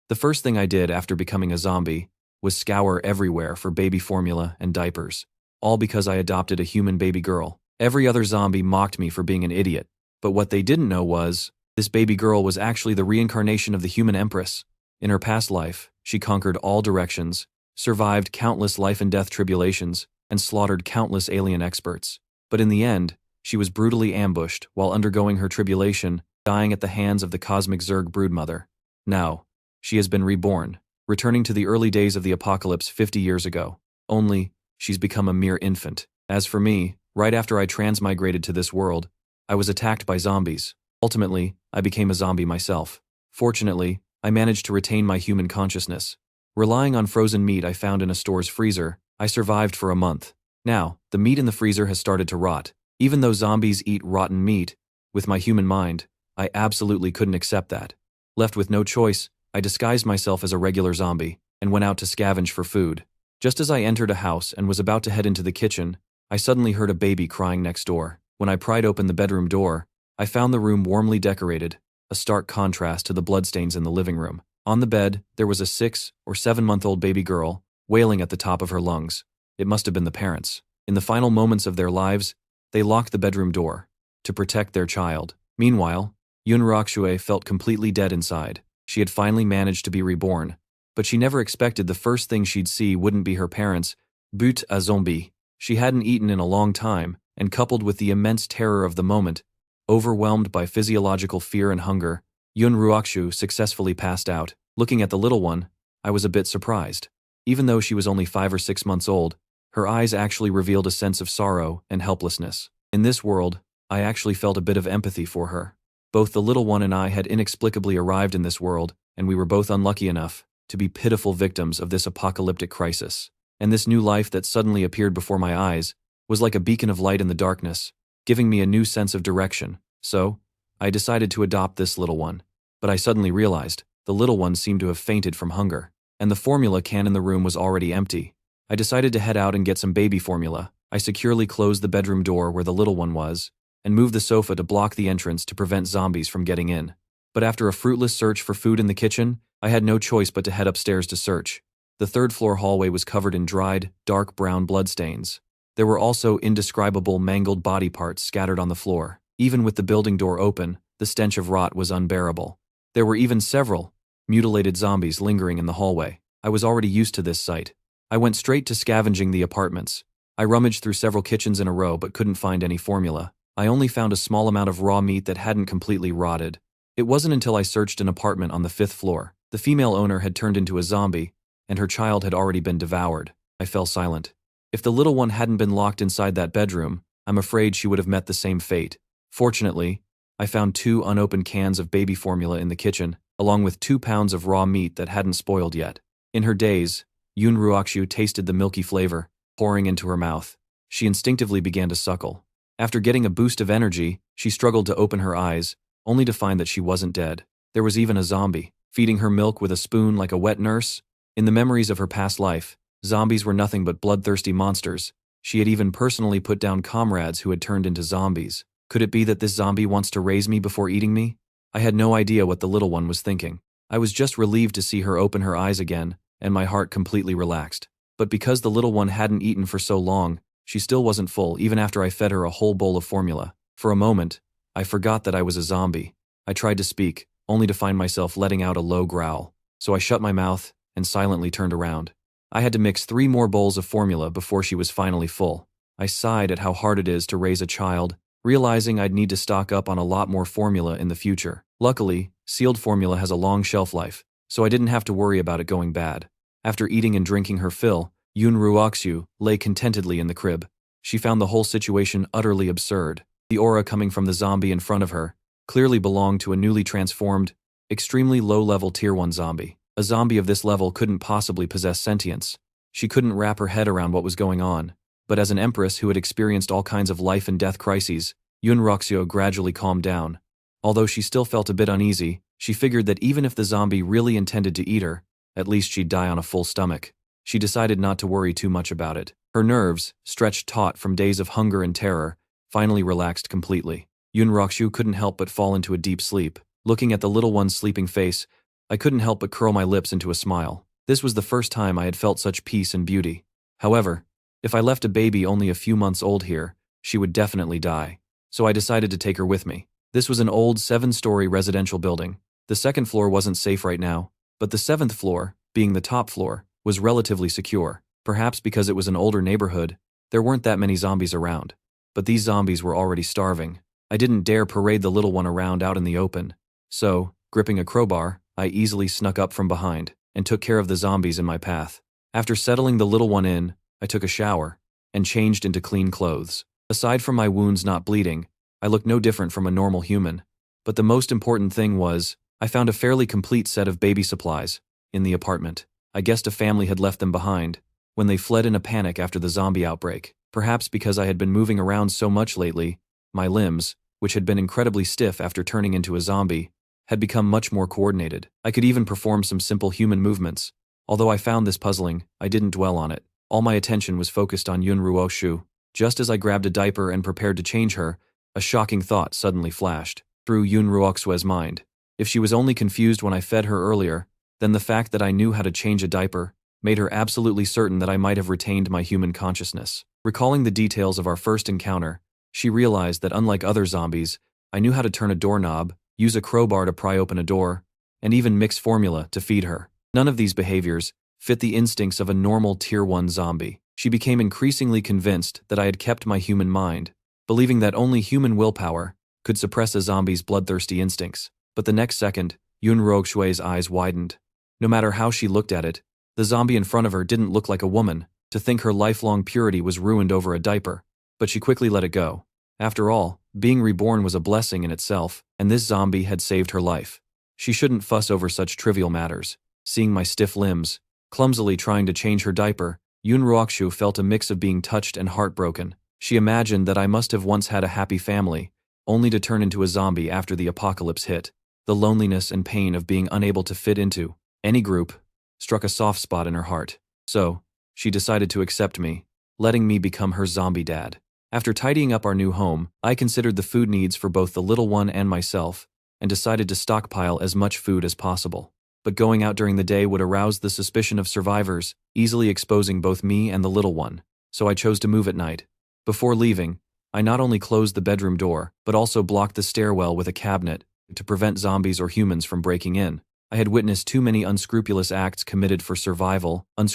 The first thing I did after becoming a zombie was scour everywhere for baby formula and diapers. All because I adopted a human baby girl. Every other zombie mocked me for being an idiot, but what they didn't know was, this baby girl was actually the reincarnation of the human Empress. In her past life, she conquered all directions, survived countless life and death tribulations, and slaughtered countless alien experts. But in the end, she was brutally ambushed while undergoing her tribulation, dying at the hands of the cosmic Zerg broodmother. Now, she has been reborn, returning to the early days of the apocalypse 50 years ago. Only, she's become a mere infant. As for me, right after I transmigrated to this world, I was attacked by zombies. Ultimately, I became a zombie myself. Fortunately, I managed to retain my human consciousness. Relying on frozen meat I found in a store's freezer, I survived for a month. Now, the meat in the freezer has started to rot. Even though zombies eat rotten meat, with my human mind, I absolutely couldn't accept that. Left with no choice, I disguised myself as a regular zombie and went out to scavenge for food. Just as I entered a house and was about to head into the kitchen, I suddenly heard a baby crying next door. When I pried open the bedroom door, I found the room warmly decorated, a stark contrast to the bloodstains in the living room. On the bed, there was a 6 or 7-month-old baby girl, wailing at the top of her lungs. It must have been the parents. In the final moments of their lives, they locked the bedroom door to protect their child. Meanwhile, Yun Roxue felt completely dead inside. She had finally managed to be reborn, but she never expected the first thing she'd see wouldn't be her parents, but a zombie. She hadn't eaten in a long time, and coupled with the immense terror of the moment, overwhelmed by physiological fear and hunger, Yun Ruoxu successfully passed out. Looking at the little one, I was a bit surprised. Even though she was only 5 or 6 months old, her eyes actually revealed a sense of sorrow and helplessness. In this world, I actually felt a bit of empathy for her. Both the little one and I had inexplicably arrived in this world, and we were both unlucky enough to be pitiful victims of this apocalyptic crisis. And this new life that suddenly appeared before my eyes was like a beacon of light in the darkness, giving me a new sense of direction. So, I decided to adopt this little one. But I suddenly realized the little one seemed to have fainted from hunger, and the formula can in the room was already empty. I decided to head out and get some baby formula. I securely closed the bedroom door where the little one was, and moved the sofa to block the entrance to prevent zombies from getting in. But after a fruitless search for food in the kitchen, I had no choice but to head upstairs to search. The 3rd-floor hallway was covered in dried, dark brown bloodstains. There were also indescribable mangled body parts scattered on the floor. Even with the building door open, the stench of rot was unbearable. There were even several mutilated zombies lingering in the hallway. I was already used to this sight. I went straight to scavenging the apartments. I rummaged through several kitchens in a row but couldn't find any formula. I only found a small amount of raw meat that hadn't completely rotted. It wasn't until I searched an apartment on the 5th floor. The female owner had turned into a zombie, and her child had already been devoured. I fell silent. If the little one hadn't been locked inside that bedroom, I'm afraid she would have met the same fate. Fortunately, I found 2 unopened cans of baby formula in the kitchen, along with 2 pounds of raw meat that hadn't spoiled yet. In her daze, Yun Ruoxu tasted the milky flavor pouring into her mouth. She instinctively began to suckle. After getting a boost of energy, she struggled to open her eyes, only to find that she wasn't dead. There was even a zombie, feeding her milk with a spoon like a wet nurse. In the memories of her past life, zombies were nothing but bloodthirsty monsters. She had even personally put down comrades who had turned into zombies. Could it be that this zombie wants to raise me before eating me? I had no idea what the little one was thinking. I was just relieved to see her open her eyes again, and my heart completely relaxed. But because the little one hadn't eaten for so long, she still wasn't full even after I fed her a whole bowl of formula. For a moment, I forgot that I was a zombie. I tried to speak, only to find myself letting out a low growl. So I shut my mouth and silently turned around. I had to mix 3 more bowls of formula before she was finally full. I sighed at how hard it is to raise a child, realizing I'd need to stock up on a lot more formula in the future. Luckily, sealed formula has a long shelf life, so I didn't have to worry about it going bad. After eating and drinking her fill, Yun Ruoxu lay contentedly in the crib. She found the whole situation utterly absurd. The aura coming from the zombie in front of her clearly belonged to a newly transformed, extremely low-level Tier 1 zombie. A zombie of this level couldn't possibly possess sentience. She couldn't wrap her head around what was going on. But as an empress who had experienced all kinds of life and death crises, Yun Ruoxu gradually calmed down. Although she still felt a bit uneasy, she figured that even if the zombie really intended to eat her, at least she'd die on a full stomach. She decided not to worry too much about it. Her nerves, stretched taut from days of hunger and terror, finally relaxed completely. Yun Ruoxu couldn't help but fall into a deep sleep. Looking at the little one's sleeping face, I couldn't help but curl my lips into a smile. This was the first time I had felt such peace and beauty. However, if I left a baby only a few months old here, she would definitely die. So I decided to take her with me. This was an old 7-story residential building. The second floor wasn't safe right now, but the 7th floor, being the top floor, was relatively secure. Perhaps because it was an older neighborhood, there weren't that many zombies around. But these zombies were already starving. I didn't dare parade the little one around out in the open. So, gripping a crowbar, I easily snuck up from behind and took care of the zombies in my path. After settling the little one in, I took a shower and changed into clean clothes. Aside from my wounds not bleeding, I looked no different from a normal human. But the most important thing was, I found a fairly complete set of baby supplies in the apartment. I guessed a family had left them behind when they fled in a panic after the zombie outbreak. Perhaps because I had been moving around so much lately, my limbs, which had been incredibly stiff after turning into a zombie, had become much more coordinated. I could even perform some simple human movements. Although I found this puzzling, I didn't dwell on it. All my attention was focused on Yun Ruoshu. Just as I grabbed a diaper and prepared to change her, a shocking thought suddenly flashed through Yun Ruoxue's mind. If she was only confused when I fed her earlier, then the fact that I knew how to change a diaper made her absolutely certain that I might have retained my human consciousness. Recalling the details of our first encounter, she realized that unlike other zombies, I knew how to turn a doorknob, use a crowbar to pry open a door, and even mix formula to feed her. None of these behaviors fit the instincts of a normal Tier 1 zombie. She became increasingly convinced that I had kept my human mind, believing that only human willpower could suppress a zombie's bloodthirsty instincts. But the next second, Yun Ruoxue's eyes widened. No matter how she looked at it, the zombie in front of her didn't look like a woman. To think her lifelong purity was ruined over a diaper. But she quickly let it go. After all, being reborn was a blessing in itself, and this zombie had saved her life. She shouldn't fuss over such trivial matters. Seeing my stiff limbs, clumsily trying to change her diaper, Yun Ruoxu felt a mix of being touched and heartbroken. She imagined that I must have once had a happy family, only to turn into a zombie after the apocalypse hit. The loneliness and pain of being unable to fit into any group struck a soft spot in her heart. So, she decided to accept me, letting me become her zombie dad. After tidying up our new home, I considered the food needs for both the little one and myself, and decided to stockpile as much food as possible. But going out during the day would arouse the suspicion of survivors, easily exposing both me and the little one. So I chose to move at night. Before leaving, I not only closed the bedroom door, but also blocked the stairwell with a cabinet to prevent zombies or humans from breaking in. I had witnessed too many unscrupulous acts committed for survival, and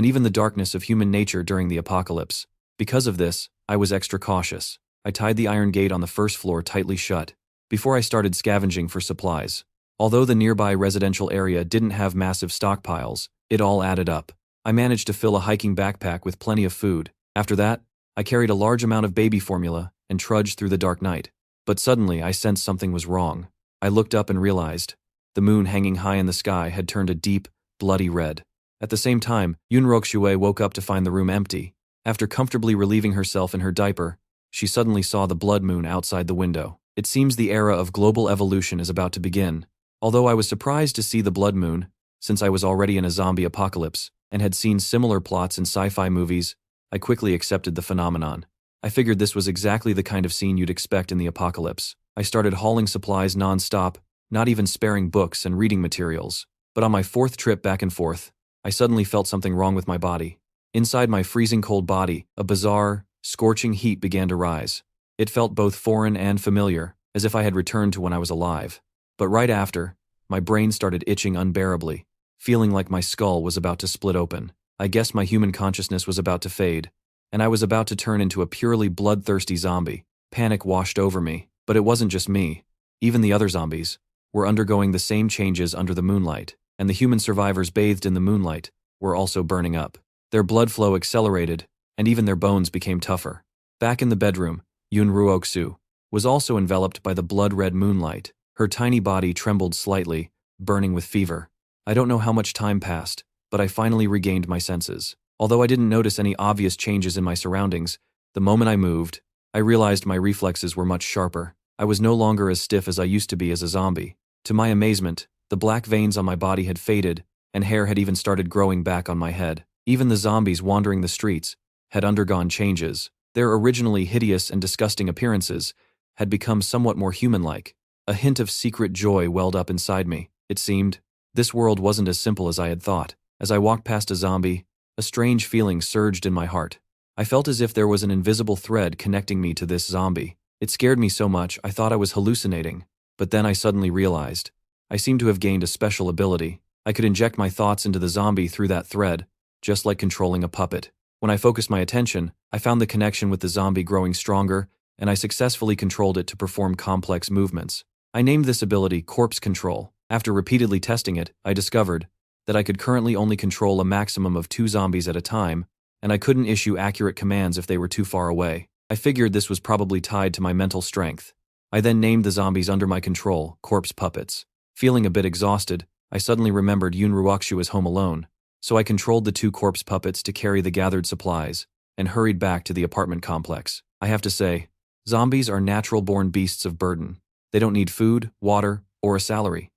even the darkness of human nature during the apocalypse. Because of this, I was extra cautious. I tied the iron gate on the first floor tightly shut before I started scavenging for supplies. Although the nearby residential area didn't have massive stockpiles, it all added up. I managed to fill a hiking backpack with plenty of food. After that, I carried a large amount of baby formula and trudged through the dark night. But suddenly I sensed something was wrong. I looked up and realized the moon hanging high in the sky had turned a deep, bloody red. At the same time, Yun Ruoxue woke up to find the room empty. After comfortably relieving herself in her diaper, she suddenly saw the blood moon outside the window. It seems the era of global evolution is about to begin. Although I was surprised to see the blood moon, since I was already in a zombie apocalypse and had seen similar plots in sci-fi movies, I quickly accepted the phenomenon. I figured this was exactly the kind of scene you'd expect in the apocalypse. I started hauling supplies non-stop, not even sparing books and reading materials. But on my 4th trip back and forth, I suddenly felt something wrong with my body. Inside my freezing cold body, a bizarre, scorching heat began to rise. It felt both foreign and familiar, as if I had returned to when I was alive. But right after, my brain started itching unbearably, feeling like my skull was about to split open. I guess my human consciousness was about to fade, and I was about to turn into a purely bloodthirsty zombie. Panic washed over me, but it wasn't just me. Even the other zombies were undergoing the same changes under the moonlight, and the human survivors bathed in the moonlight were also burning up. Their blood flow accelerated, and even their bones became tougher. Back in the bedroom, Yun Ruoxu was also enveloped by the blood-red moonlight. Her tiny body trembled slightly, burning with fever. I don't know how much time passed, but I finally regained my senses. Although I didn't notice any obvious changes in my surroundings, the moment I moved, I realized my reflexes were much sharper. I was no longer as stiff as I used to be as a zombie. To my amazement, the black veins on my body had faded, and hair had even started growing back on my head. Even the zombies wandering the streets had undergone changes. Their originally hideous and disgusting appearances had become somewhat more human-like, A hint of secret joy welled up inside me. It seemed this world wasn't as simple as I had thought. As I walked past a zombie, a strange feeling surged in my heart. I felt as if there was an invisible thread connecting me to this zombie. It scared me so much I thought I was hallucinating. But then I suddenly realized I seemed to have gained a special ability. I could inject my thoughts into the zombie through that thread, just like controlling a puppet. When I focused my attention, I found the connection with the zombie growing stronger, and I successfully controlled it to perform complex movements. I named this ability Corpse Control. After repeatedly testing it, I discovered that I could currently only control a maximum of 2 zombies at a time, and I couldn't issue accurate commands if they were too far away. I figured this was probably tied to my mental strength. I then named the zombies under my control Corpse Puppets. Feeling a bit exhausted, I suddenly remembered Yunruakshu was home alone, so I controlled the 2 corpse puppets to carry the gathered supplies, and hurried back to the apartment complex. I have to say, zombies are natural-born beasts of burden. They don't need food, water, or a salary.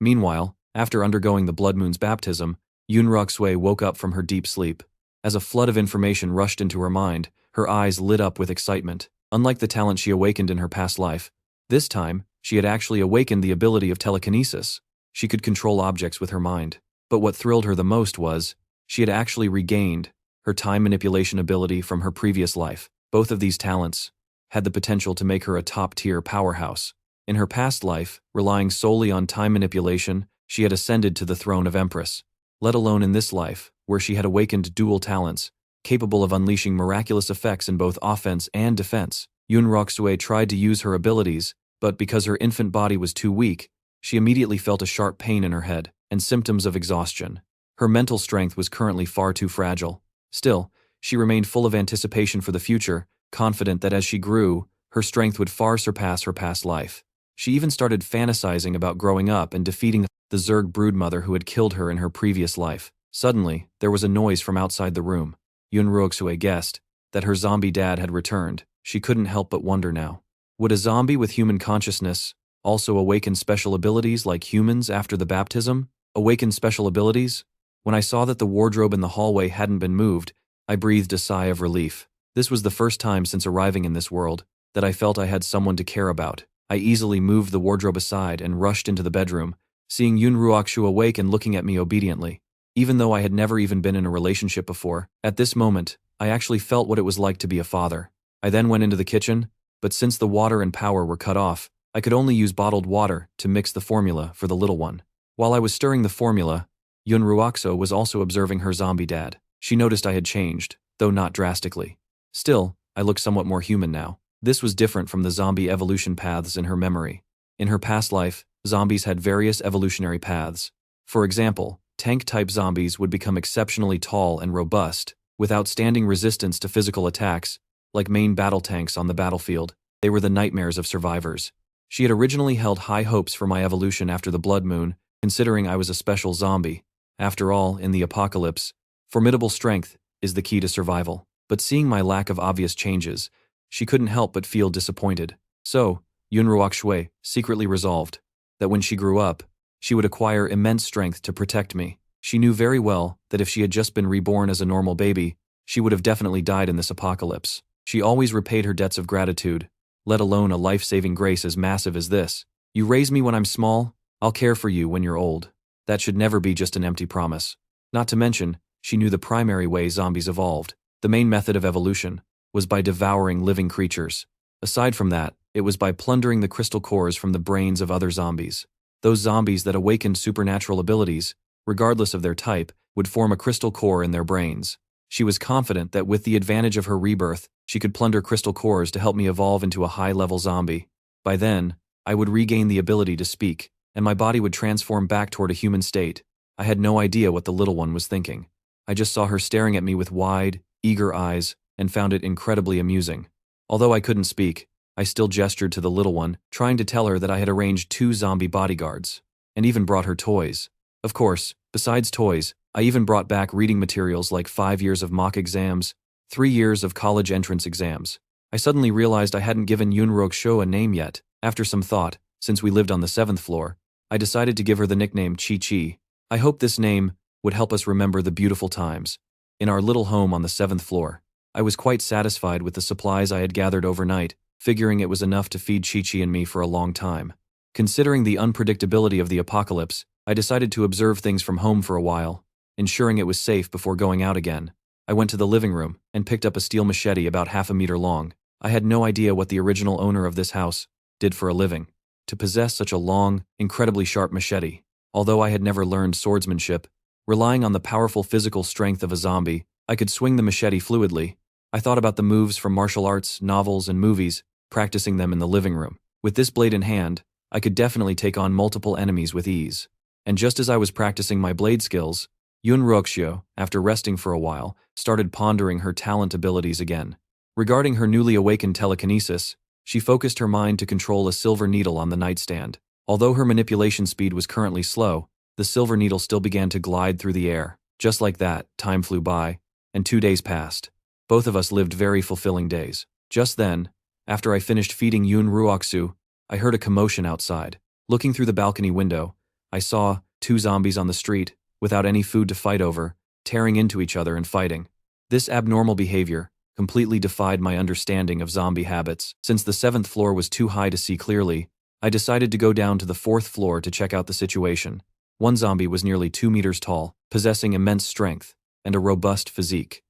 Meanwhile, after undergoing the Blood Moon's baptism, Yunruakshu woke up from her deep sleep. As a flood of information rushed into her mind, her eyes lit up with excitement. Unlike the talent she awakened in her past life, this time, she had actually awakened the ability of telekinesis. She could control objects with her mind. But what thrilled her the most was, she had actually regained her time manipulation ability from her previous life. Both of these talents had the potential to make her a top-tier powerhouse. In her past life, relying solely on time manipulation, she had ascended to the throne of Empress. Let alone in this life, where she had awakened dual talents, capable of unleashing miraculous effects in both offense and defense. Yunruakshu tried to use her abilities, but because her infant body was too weak, she immediately felt a sharp pain in her head and symptoms of exhaustion. Her mental strength was currently far too fragile. Still, she remained full of anticipation for the future, confident that as she grew, her strength would far surpass her past life. She even started fantasizing about growing up and defeating the Zerg broodmother who had killed her in her previous life. Suddenly, there was a noise from outside the room. Yunruakshu guessed that her zombie dad had returned. She couldn't help but wonder now. Would a zombie with human consciousness also awaken special abilities like humans after the baptism? Awaken special abilities? When I saw that the wardrobe in the hallway hadn't been moved, I breathed a sigh of relief. This was the first time since arriving in this world that I felt I had someone to care about. I easily moved the wardrobe aside and rushed into the bedroom, seeing Yunruakshu awake and looking at me obediently. Even though I had never even been in a relationship before, at this moment, I actually felt what it was like to be a father. I then went into the kitchen, but since the water and power were cut off, I could only use bottled water to mix the formula for the little one. While I was stirring the formula, Yunruakshu was also observing her zombie dad. She noticed I had changed, though not drastically. Still, I looked somewhat more human now. This was different from the zombie evolution paths in her memory. In her past life, zombies had various evolutionary paths. For example, tank-type zombies would become exceptionally tall and robust, with outstanding resistance to physical attacks, like main battle tanks on the battlefield. They were the nightmares of survivors. She had originally held high hopes for my evolution after the Blood Moon, considering I was a special zombie. After all, in the apocalypse, formidable strength is the key to survival. But seeing my lack of obvious changes, she couldn't help but feel disappointed. So, Yunruakshu secretly resolved that when she grew up, she would acquire immense strength to protect me. She knew very well that if she had just been reborn as a normal baby, she would have definitely died in this apocalypse. She always repaid her debts of gratitude, let alone a life-saving grace as massive as this. You raise me when I'm small, I'll care for you when you're old. That should never be just an empty promise. Not to mention, she knew the primary way zombies evolved. The main method of evolution was by devouring living creatures. Aside from that, it was by plundering the crystal cores from the brains of other zombies. Those zombies that awakened supernatural abilities, regardless of their type, would form a crystal core in their brains. She was confident that with the advantage of her rebirth, she could plunder crystal cores to help me evolve into a high-level zombie. By then, I would regain the ability to speak, and my body would transform back toward a human state. I had no idea what the little one was thinking. I just saw her staring at me with wide, eager eyes, and found it incredibly amusing. Although I couldn't speak, I still gestured to the little one, trying to tell her that I had arranged 2 zombie bodyguards, and even brought her toys. Of course, besides toys, I even brought back reading materials like 5 years of mock exams, 3 years of college entrance exams. I suddenly realized I hadn't given Yunruakshu a name yet. After some thought, since we lived on the 7th floor, I decided to give her the nickname Chi-Chi. I hoped this name would help us remember the beautiful times in our little home on the 7th floor. I was quite satisfied with the supplies I had gathered overnight, figuring it was enough to feed Chi-Chi and me for a long time. Considering the unpredictability of the apocalypse, I decided to observe things from home for a while, ensuring it was safe before going out again. I went to the living room and picked up a steel machete about half a meter long. I had no idea what the original owner of this house did for a living to possess such a long, incredibly sharp machete. Although I had never learned swordsmanship, relying on the powerful physical strength of a zombie, I could swing the machete fluidly. I thought about the moves from martial arts, novels, and movies, practicing them in the living room. With this blade in hand, I could definitely take on multiple enemies with ease. And just as I was practicing my blade skills, Yun Ruoxio, after resting for a while, started pondering her talent abilities again. Regarding her newly awakened telekinesis, she focused her mind to control a silver needle on the nightstand. Although her manipulation speed was currently slow, the silver needle still began to glide through the air. Just like that, time flew by, and 2 days passed. Both of us lived very fulfilling days. Just then, after I finished feeding Yun Ruoxu, I heard a commotion outside. Looking through the balcony window, I saw 2 zombies on the street, without any food to fight over, tearing into each other and fighting. This abnormal behavior completely defied my understanding of zombie habits. Since the 7th floor was too high to see clearly, I decided to go down to the 4th floor to check out the situation. One zombie was nearly 2 meters tall, possessing immense strength and a robust physique.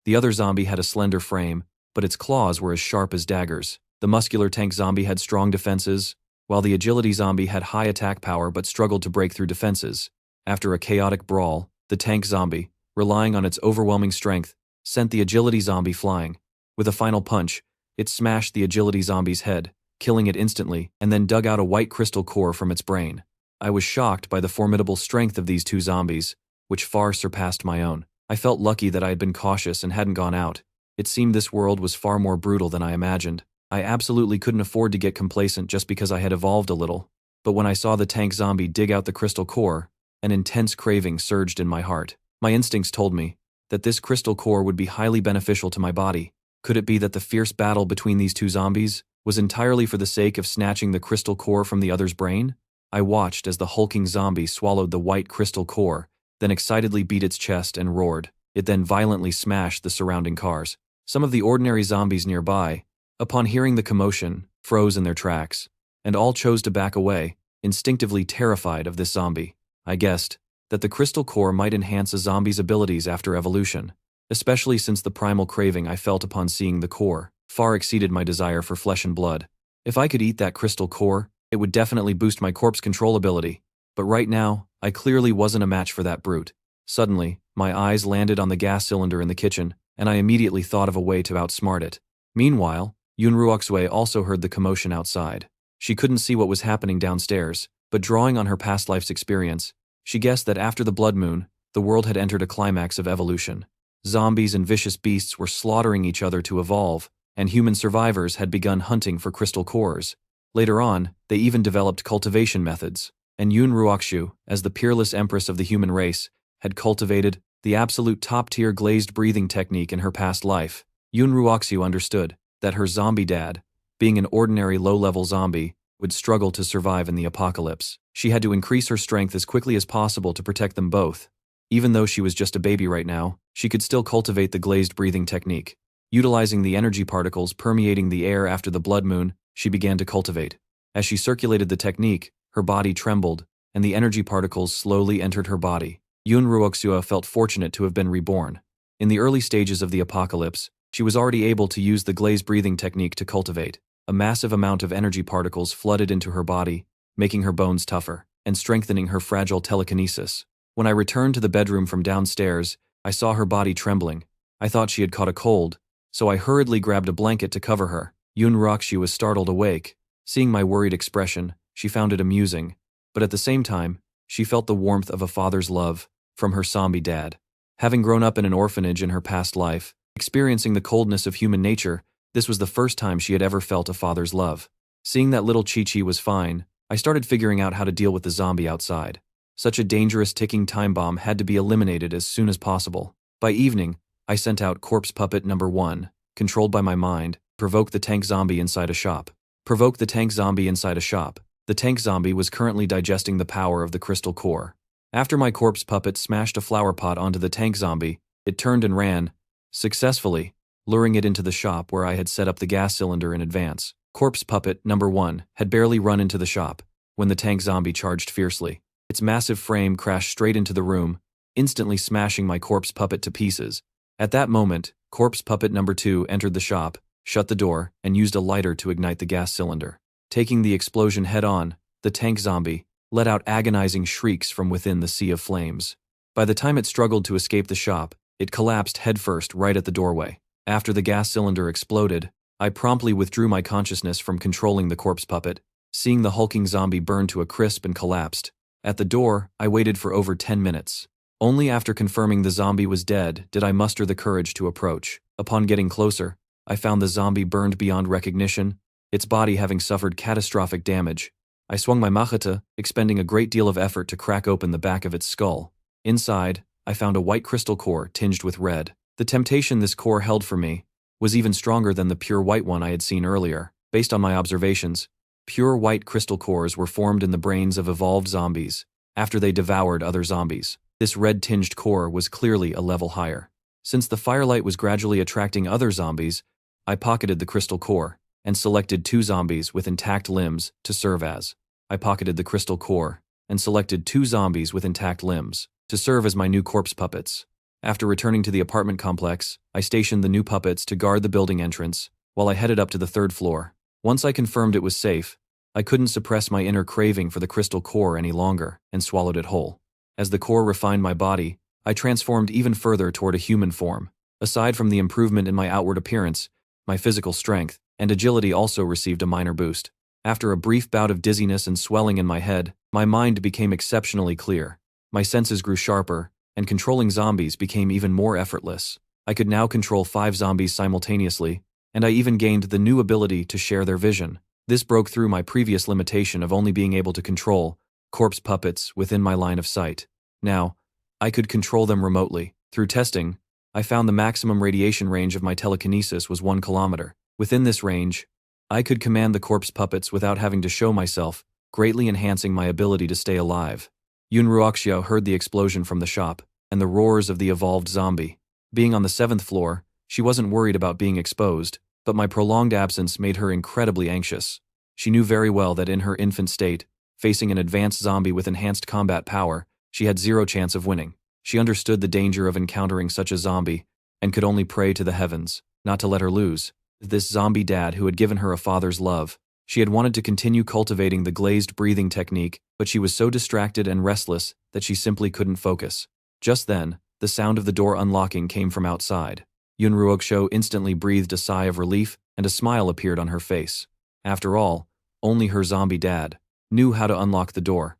The other zombie had a slender frame, but its claws were as sharp as daggers. The muscular tank zombie had strong defenses, while the agility zombie had high attack power but struggled to break through defenses. After a chaotic brawl, the tank zombie, relying on its overwhelming strength, sent the agility zombie flying. With a final punch, it smashed the agility zombie's head, killing it instantly, and then dug out a white crystal core from its brain. I was shocked by the formidable strength of these 2 zombies, which far surpassed my own. I felt lucky that I had been cautious and hadn't gone out. It seemed this world was far more brutal than I imagined. I absolutely couldn't afford to get complacent just because I had evolved a little. But when I saw the tank zombie dig out the crystal core, an intense craving surged in my heart. My instincts told me that this crystal core would be highly beneficial to my body. Could it be that the fierce battle between these 2 zombies was entirely for the sake of snatching the crystal core from the other's brain? I watched as the hulking zombie swallowed the white crystal core, then excitedly beat its chest and roared. It then violently smashed the surrounding cars. Some of the ordinary zombies nearby, upon hearing the commotion, froze in their tracks, and all chose to back away, instinctively terrified of this zombie. I guessed that the crystal core might enhance a zombie's abilities after evolution, especially since the primal craving I felt upon seeing the core far exceeded my desire for flesh and blood. If I could eat that crystal core, it would definitely boost my corpse control ability, but right now, I clearly wasn't a match for that brute. Suddenly, my eyes landed on the gas cylinder in the kitchen, and I immediately thought of a way to outsmart it. Meanwhile, Yun Ruoxue also heard the commotion outside. She couldn't see what was happening downstairs, but drawing on her past life's experience, she guessed that after the blood moon, the world had entered a climax of evolution. Zombies and vicious beasts were slaughtering each other to evolve, and human survivors had begun hunting for crystal cores. Later on, they even developed cultivation methods, and Yun Ruoxu, as the peerless empress of the human race, had cultivated the absolute top-tier glazed breathing technique in her past life. Yun Ruoxu understood that her zombie dad, being an ordinary low-level zombie, would struggle to survive in the apocalypse. She had to increase her strength as quickly as possible to protect them both. Even though she was just a baby right now, she could still cultivate the glazed breathing technique. Utilizing the energy particles permeating the air after the blood moon, she began to cultivate. As she circulated the technique, her body trembled, and the energy particles slowly entered her body. Yun Ruoxua felt fortunate to have been reborn. In the early stages of the apocalypse, she was already able to use the glazed breathing technique to cultivate. A massive amount of energy particles flooded into her body, making her bones tougher, and strengthening her fragile telekinesis. When I returned to the bedroom from downstairs, I saw her body trembling. I thought she had caught a cold, so I hurriedly grabbed a blanket to cover her. Yun Ruoxu was startled awake. Seeing my worried expression, she found it amusing, but at the same time, she felt the warmth of a father's love from her zombie dad. Having grown up in an orphanage in her past life, experiencing the coldness of human nature, this was the first time she had ever felt a father's love. Seeing that little Chi-Chi was fine, I started figuring out how to deal with the zombie outside. Such a dangerous ticking time bomb had to be eliminated as soon as possible. By evening, I sent out Corpse Puppet number 1, controlled by my mind, provoke the tank zombie inside a shop. Provoke the tank zombie inside a shop. The tank zombie was currently digesting the power of the crystal core. After my corpse puppet smashed a flower pot onto the tank zombie, it turned and ran, successfully, luring it into the shop where I had set up the gas cylinder in advance. Corpse Puppet number 1 had barely run into the shop. when the tank zombie charged fiercely. Its massive frame crashed straight into the room, instantly smashing my corpse puppet to pieces. At that moment, corpse puppet number 2 entered the shop, shut the door, and used a lighter to ignite the gas cylinder. Taking the explosion head-on, the tank zombie let out agonizing shrieks from within the sea of flames. By the time it struggled to escape the shop, it collapsed headfirst right at the doorway. After the gas cylinder exploded, I promptly withdrew my consciousness from controlling the corpse puppet, seeing the hulking zombie burn to a crisp and collapsed. At the door, I waited for over 10 minutes. Only after confirming the zombie was dead did I muster the courage to approach. Upon getting closer, I found the zombie burned beyond recognition, its body having suffered catastrophic damage. I swung my machete, expending a great deal of effort to crack open the back of its skull. Inside, I found a white crystal core tinged with red. The temptation this core held for me was even stronger than the pure white one I had seen earlier. Based on my observations, pure white crystal cores were formed in the brains of evolved zombies after they devoured other zombies. This red-tinged core was clearly a level higher. Since the firelight was gradually attracting other zombies, I pocketed the crystal core and selected 2 zombies with intact limbs to serve as. I pocketed the crystal core and selected 2 zombies with intact limbs to serve as my new corpse puppets. After returning to the apartment complex, I stationed the new puppets to guard the building entrance while I headed up to the 3rd floor. Once I confirmed it was safe, I couldn't suppress my inner craving for the crystal core any longer and swallowed it whole. As the core refined my body, I transformed even further toward a human form. Aside from the improvement in my outward appearance, my physical strength and agility also received a minor boost. After a brief bout of dizziness and swelling in my head, my mind became exceptionally clear. My senses grew sharper, and controlling zombies became even more effortless. I could now control 5 zombies simultaneously, and I even gained the new ability to share their vision. This broke through my previous limitation of only being able to control corpse puppets within my line of sight. Now, I could control them remotely. Through testing, I found the maximum radiation range of my telekinesis was 1 kilometer. Within this range, I could command the corpse puppets without having to show myself, greatly enhancing my ability to stay alive. Yun Ruoxiao heard the explosion from the shop and the roars of the evolved zombie. Being on the 7th floor, she wasn't worried about being exposed, but my prolonged absence made her incredibly anxious. She knew very well that in her infant state, facing an advanced zombie with enhanced combat power, she had 0 chance of winning. She understood the danger of encountering such a zombie and could only pray to the heavens not to let her lose. This zombie dad who had given her a father's love. She had wanted to continue cultivating the glazed breathing technique, but she was so distracted and restless that she simply couldn't focus. Just then, the sound of the door unlocking came from outside. Yun Ruoxiao instantly breathed a sigh of relief and a smile appeared on her face. After all, only her zombie dad knew how to unlock the door,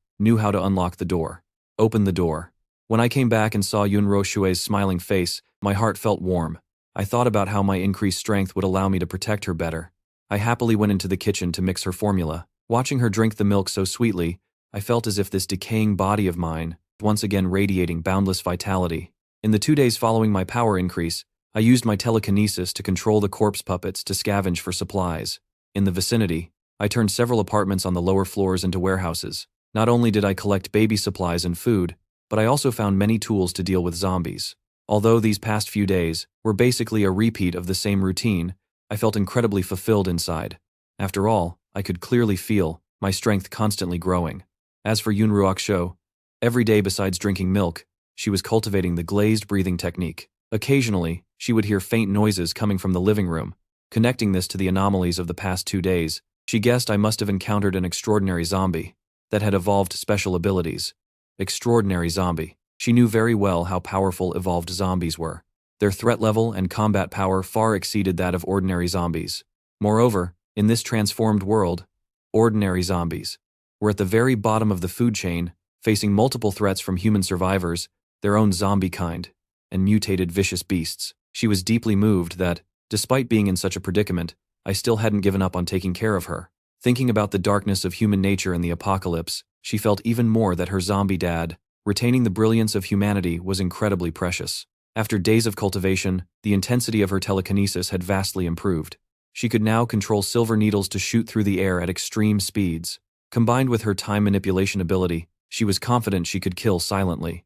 Open the door. When I came back and saw Yun Ruoxiao's smiling face, my heart felt warm. I thought about how my increased strength would allow me to protect her better. I happily went into the kitchen to mix her formula. Watching her drink the milk so sweetly, I felt as if this decaying body of mine, once again radiating boundless vitality. In the 2 days following my power increase, I used my telekinesis to control the corpse puppets to scavenge for supplies. In the vicinity, I turned several apartments on the lower floors into warehouses. Not only did I collect baby supplies and food, but I also found many tools to deal with zombies. Although these past few days were basically a repeat of the same routine, I felt incredibly fulfilled inside. After all, I could clearly feel my strength constantly growing. As for Yun Ruoxiao, every day besides drinking milk, she was cultivating the glazed breathing technique. Occasionally, she would hear faint noises coming from the living room. Connecting this to the anomalies of the past 2 days, she guessed I must have encountered an extraordinary zombie that had evolved special abilities. Extraordinary zombie. She knew very well how powerful evolved zombies were. Their threat level and combat power far exceeded that of ordinary zombies. Moreover, in this transformed world, ordinary zombies were at the very bottom of the food chain, facing multiple threats from human survivors, their own zombie kind, and mutated vicious beasts. She was deeply moved that, despite being in such a predicament, I still hadn't given up on taking care of her. Thinking about the darkness of human nature and the apocalypse, she felt even more that her zombie dad, retaining the brilliance of humanity, was incredibly precious. After days of cultivation, the intensity of her telekinesis had vastly improved. She could now control silver needles to shoot through the air at extreme speeds. Combined with her time manipulation ability, she was confident she could kill silently.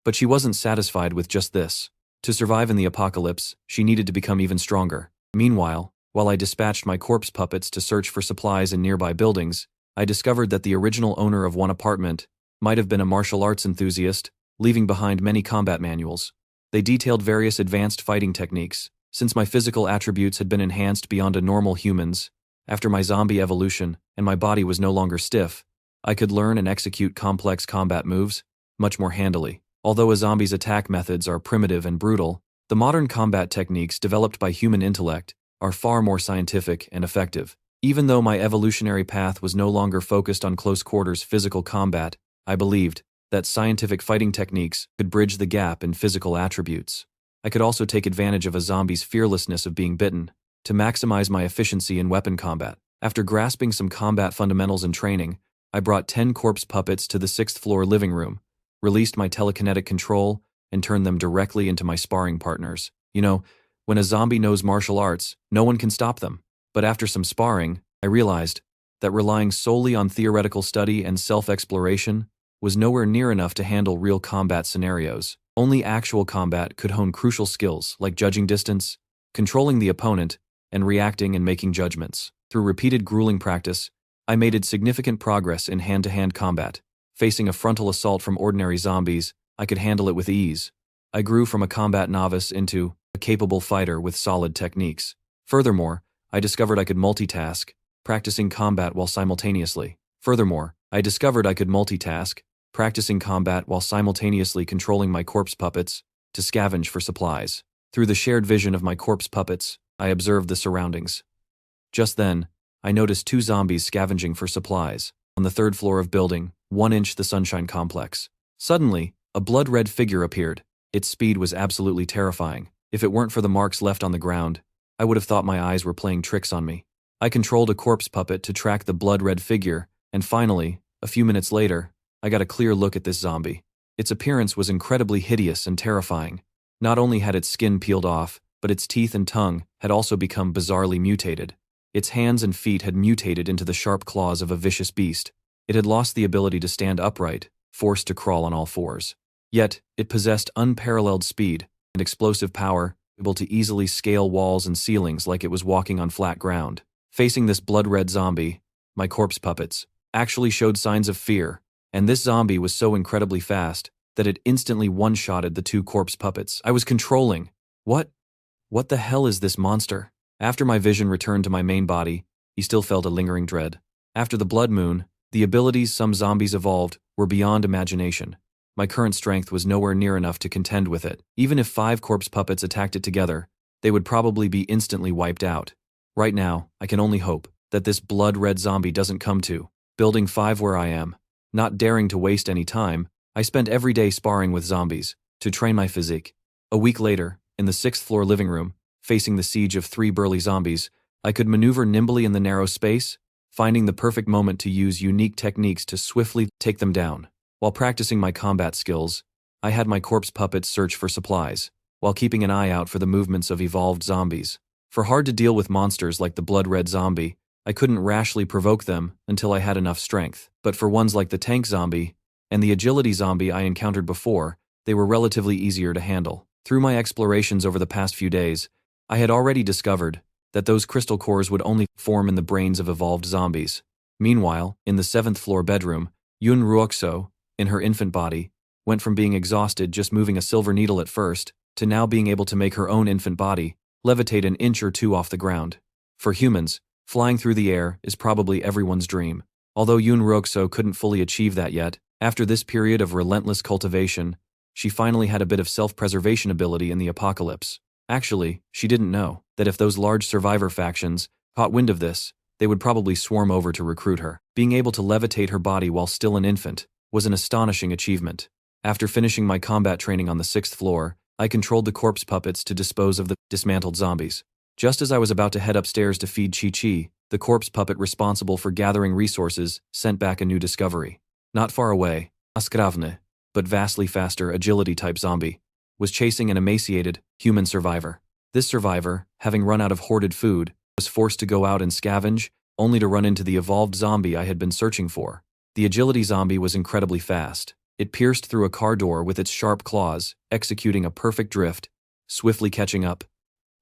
But she wasn't satisfied with just this. To survive in the apocalypse, she needed to become even stronger. Meanwhile, While I dispatched my corpse puppets to search for supplies in nearby buildings, I discovered that the original owner of one apartment might have been a martial arts enthusiast, leaving behind many combat manuals. They detailed various advanced fighting techniques. Since my physical attributes had been enhanced beyond a normal human's, after my zombie evolution and my body was no longer stiff, I could learn and execute complex combat moves much more handily. Although a zombie's attack methods are primitive and brutal, the modern combat techniques developed by human intellect are far more scientific and effective. Even though my evolutionary path was no longer focused on close-quarters physical combat, I believed that scientific fighting techniques could bridge the gap in physical attributes. I could also take advantage of a zombie's fearlessness of being bitten to maximize my efficiency in weapon combat. After grasping some combat fundamentals and training, I brought 10 corpse puppets to the 6th floor living room, released my telekinetic control, and turned them directly into my sparring partners. You know, when a zombie knows martial arts, no one can stop them. But after some sparring, I realized that relying solely on theoretical study and self-exploration was nowhere near enough to handle real combat scenarios. Only actual combat could hone crucial skills like judging distance, controlling the opponent, and reacting and making judgments. Through repeated grueling practice, I made significant progress in hand-to-hand combat. Facing a frontal assault from ordinary zombies, I could handle it with ease. I grew from a combat novice into a capable fighter with solid techniques. Furthermore, I discovered I could multitask, practicing combat while simultaneously controlling my corpse puppets to scavenge for supplies. Through the shared vision of my corpse puppets, I observed the surroundings. Just then, I noticed 2 zombies scavenging for supplies on the 3rd floor of building 1-inch the Sunshine Complex. Suddenly, a blood-red figure appeared. Its speed was absolutely terrifying. If it weren't for the marks left on the ground, I would have thought my eyes were playing tricks on me. I controlled a corpse puppet to track the blood-red figure, and finally, a few minutes later, I got a clear look at this zombie. Its appearance was incredibly hideous and terrifying. Not only had its skin peeled off, but its teeth and tongue had also become bizarrely mutated. Its hands and feet had mutated into the sharp claws of a vicious beast. It had lost the ability to stand upright, forced to crawl on all fours. Yet, it possessed unparalleled speed and explosive power, able to easily scale walls and ceilings like it was walking on flat ground. Facing this blood-red zombie, my corpse puppets actually showed signs of fear, and this zombie was so incredibly fast that it instantly one-shotted the 2 corpse puppets I was controlling. What the hell is this monster? After my vision returned to my main body, he still felt a lingering dread. After the blood moon, the abilities some zombies evolved were beyond imagination. My current strength was nowhere near enough to contend with it. Even if 5 corpse puppets attacked it together, they would probably be instantly wiped out. Right now, I can only hope that this blood-red zombie doesn't come to Building 5 where I am. Not daring to waste any time, I spent every day sparring with zombies to train my physique. A week later, in the 6th floor living room, facing the siege of 3 burly zombies, I could maneuver nimbly in the narrow space, finding the perfect moment to use unique techniques to swiftly take them down. While practicing my combat skills, I had my corpse puppets search for supplies, while keeping an eye out for the movements of evolved zombies. For hard-to-deal-with monsters like the blood-red zombie, I couldn't rashly provoke them until I had enough strength. But for ones like the tank zombie and the agility zombie I encountered before, they were relatively easier to handle. Through my explorations over the past few days, I had already discovered that those crystal cores would only form in the brains of evolved zombies. Meanwhile, in the 7th floor bedroom, Yun Ruokso, in her infant body, went from being exhausted just moving a silver needle at first, to now being able to make her own infant body levitate an inch or 2 off the ground. For humans, flying through the air is probably everyone's dream. Although Yun Ruokso couldn't fully achieve that yet, after this period of relentless cultivation, she finally had a bit of self-preservation ability in the apocalypse. Actually, she didn't know that if those large survivor factions caught wind of this, they would probably swarm over to recruit her. Being able to levitate her body while still an infant was an astonishing achievement. After finishing my combat training on the 6th floor, I controlled the corpse puppets to dispose of the dismantled zombies. Just as I was about to head upstairs to feed Chi-Chi, the corpse puppet responsible for gathering resources sent back a new discovery. Not far away, a skravne, but vastly faster agility-type zombie, was chasing an emaciated, human survivor. This survivor, having run out of hoarded food, was forced to go out and scavenge, only to run into the evolved zombie I had been searching for. The agility zombie was incredibly fast. It pierced through a car door with its sharp claws, executing a perfect drift, swiftly catching up.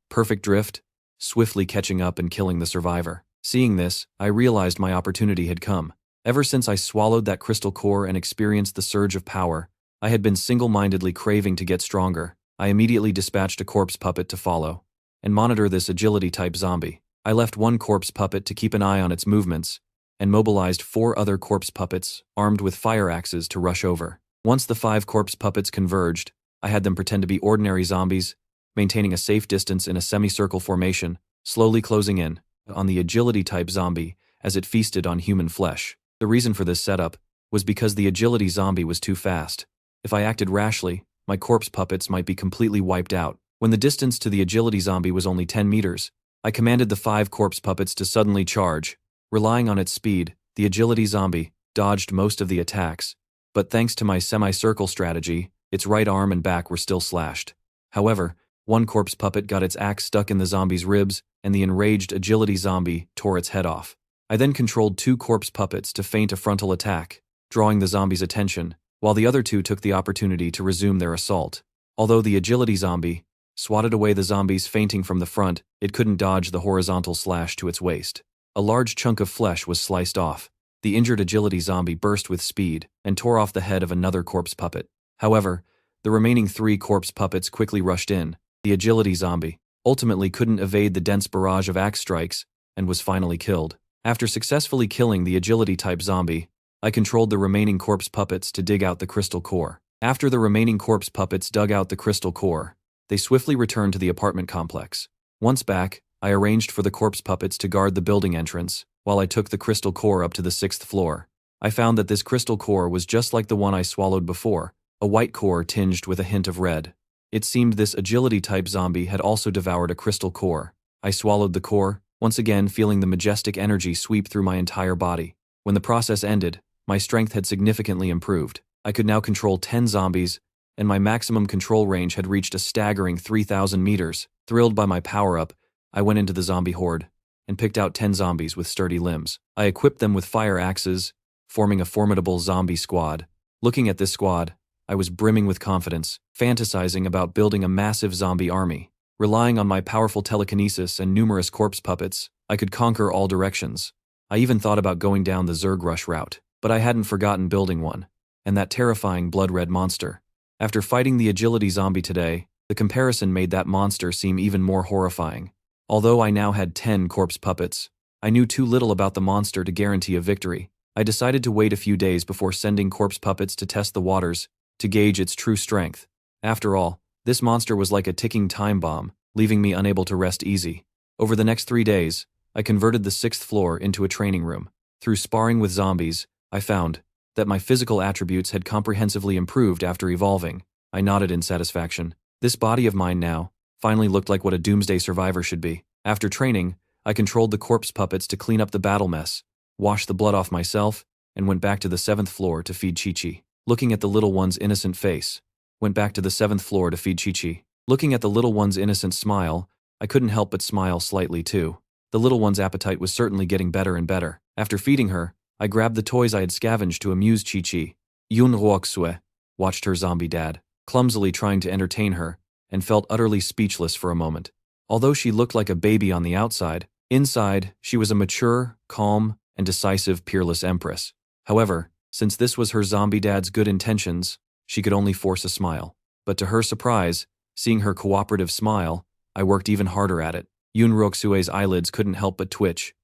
Perfect drift? swiftly catching up and killing the survivor. Seeing this, I realized my opportunity had come. Ever since I swallowed that crystal core and experienced the surge of power, I had been single-mindedly craving to get stronger. I immediately dispatched a corpse puppet to follow and monitor this agility-type zombie. I left one corpse puppet to keep an eye on its movements and mobilized 4 other corpse puppets armed with fire axes to rush over. Once the 5 corpse puppets converged, I had them pretend to be ordinary zombies, maintaining a safe distance in a semicircle formation, slowly closing in on the agility-type zombie as it feasted on human flesh. The reason for this setup was because the agility zombie was too fast. If I acted rashly, my corpse puppets might be completely wiped out. When the distance to the agility zombie was only 10 meters, I commanded the 5 corpse puppets to suddenly charge. Relying on its speed, the agility zombie dodged most of the attacks, but thanks to my semicircle strategy, its right arm and back were still slashed. However, one corpse puppet got its axe stuck in the zombie's ribs, and the enraged agility zombie tore its head off. I then controlled 2 corpse puppets to feint a frontal attack, drawing the zombie's attention, while the other 2 took the opportunity to resume their assault. Although the agility zombie swatted away the zombies feinting from the front, it couldn't dodge the horizontal slash to its waist. A large chunk of flesh was sliced off. The injured agility zombie burst with speed and tore off the head of another corpse puppet. However, the remaining 3 corpse puppets quickly rushed in. The agility zombie ultimately couldn't evade the dense barrage of axe strikes and was finally killed. After successfully killing the agility-type zombie, I controlled the remaining corpse puppets to dig out the crystal core. After the remaining corpse puppets dug out the crystal core, they swiftly returned to the apartment complex. Once back, I arranged for the corpse puppets to guard the building entrance, while I took the crystal core up to the 6th floor. I found that this crystal core was just like the one I swallowed before, a white core tinged with a hint of red. It seemed this agility-type zombie had also devoured a crystal core. I swallowed the core, once again feeling the majestic energy sweep through my entire body. When the process ended, my strength had significantly improved. I could now control 10 zombies, and my maximum control range had reached a staggering 3,000 meters. Thrilled by my power-up, I went into the zombie horde and picked out 10 zombies with sturdy limbs. I equipped them with fire axes, forming a formidable zombie squad. Looking at this squad, I was brimming with confidence, fantasizing about building a massive zombie army. Relying on my powerful telekinesis and numerous corpse puppets, I could conquer all directions. I even thought about going down the Zerg Rush route, but I hadn't forgotten building one, and that terrifying blood-red monster. After fighting the agility zombie today, the comparison made that monster seem even more horrifying. Although I now had 10 corpse puppets, I knew too little about the monster to guarantee a victory. I decided to wait a few days before sending corpse puppets to test the waters, to gauge its true strength. After all, this monster was like a ticking time bomb, leaving me unable to rest easy. Over the next 3 days, I converted the 6th floor into a training room. Through sparring with zombies, I found that my physical attributes had comprehensively improved after evolving. I nodded in satisfaction. This body of mine now finally looked like what a doomsday survivor should be. After training, I controlled the corpse puppets to clean up the battle mess, washed the blood off myself, and went back to the 7th floor to feed Chi-Chi. Looking at the little one's innocent face, went back to the 7th floor to feed Chi-Chi. Looking at the little one's innocent smile, I couldn't help but smile slightly too. The little one's appetite was certainly getting better and better. After feeding her, I grabbed the toys I had scavenged to amuse Chi-Chi. Yun Ruoxue watched her zombie dad, clumsily trying to entertain her, and felt utterly speechless for a moment. Although she looked like a baby on the outside, inside, she was a mature, calm, and decisive peerless empress. However, since this was her zombie dad's good intentions, she could only force a smile. But to her surprise, seeing her cooperative smile, I worked even harder at it. Yun Ruoxue's eyelids couldn't help but twitch.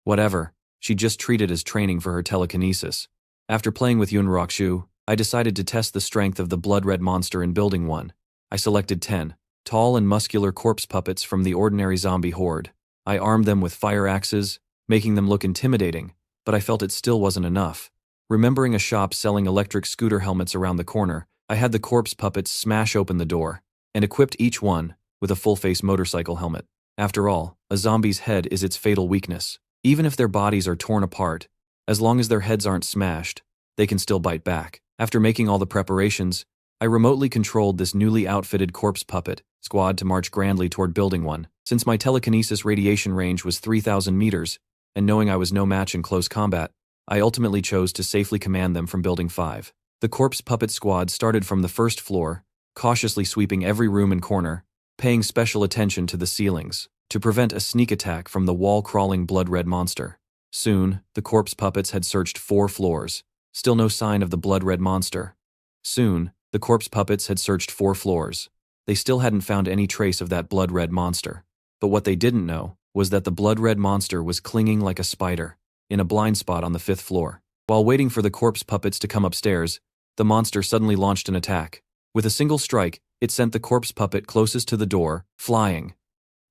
Whatever, she just treated as training for her telekinesis. After playing with Yun Ruoxu, I decided to test the strength of the blood-red monster in building one. I selected 10 tall and muscular corpse puppets from the ordinary zombie horde. I armed them with fire axes, making them look intimidating, but I felt it still wasn't enough. Remembering a shop selling electric scooter helmets around the corner, I had the corpse puppets smash open the door, and equipped each one with a full-face motorcycle helmet. After all, a zombie's head is its fatal weakness. Even if their bodies are torn apart, as long as their heads aren't smashed, they can still bite back. After making all the preparations, I remotely controlled this newly outfitted corpse puppet squad to march grandly toward building one. Since my telekinesis radiation range was 3,000 meters, and knowing I was no match in close combat, I ultimately chose to safely command them from Building 5. The corpse puppet squad started from the 1st floor, cautiously sweeping every room and corner, paying special attention to the ceilings. to prevent a sneak attack from the wall-crawling blood-red monster. Soon, the corpse puppets had searched 4 floors. Still no sign of the blood-red monster. Soon, the corpse puppets had searched 4 floors. They still hadn't found any trace of that blood-red monster. But what they didn't know was that the blood-red monster was clinging like a spider in a blind spot on the 5th floor. While waiting for the corpse puppets to come upstairs, the monster suddenly launched an attack. With a single strike, it sent the corpse puppet closest to the door, flying.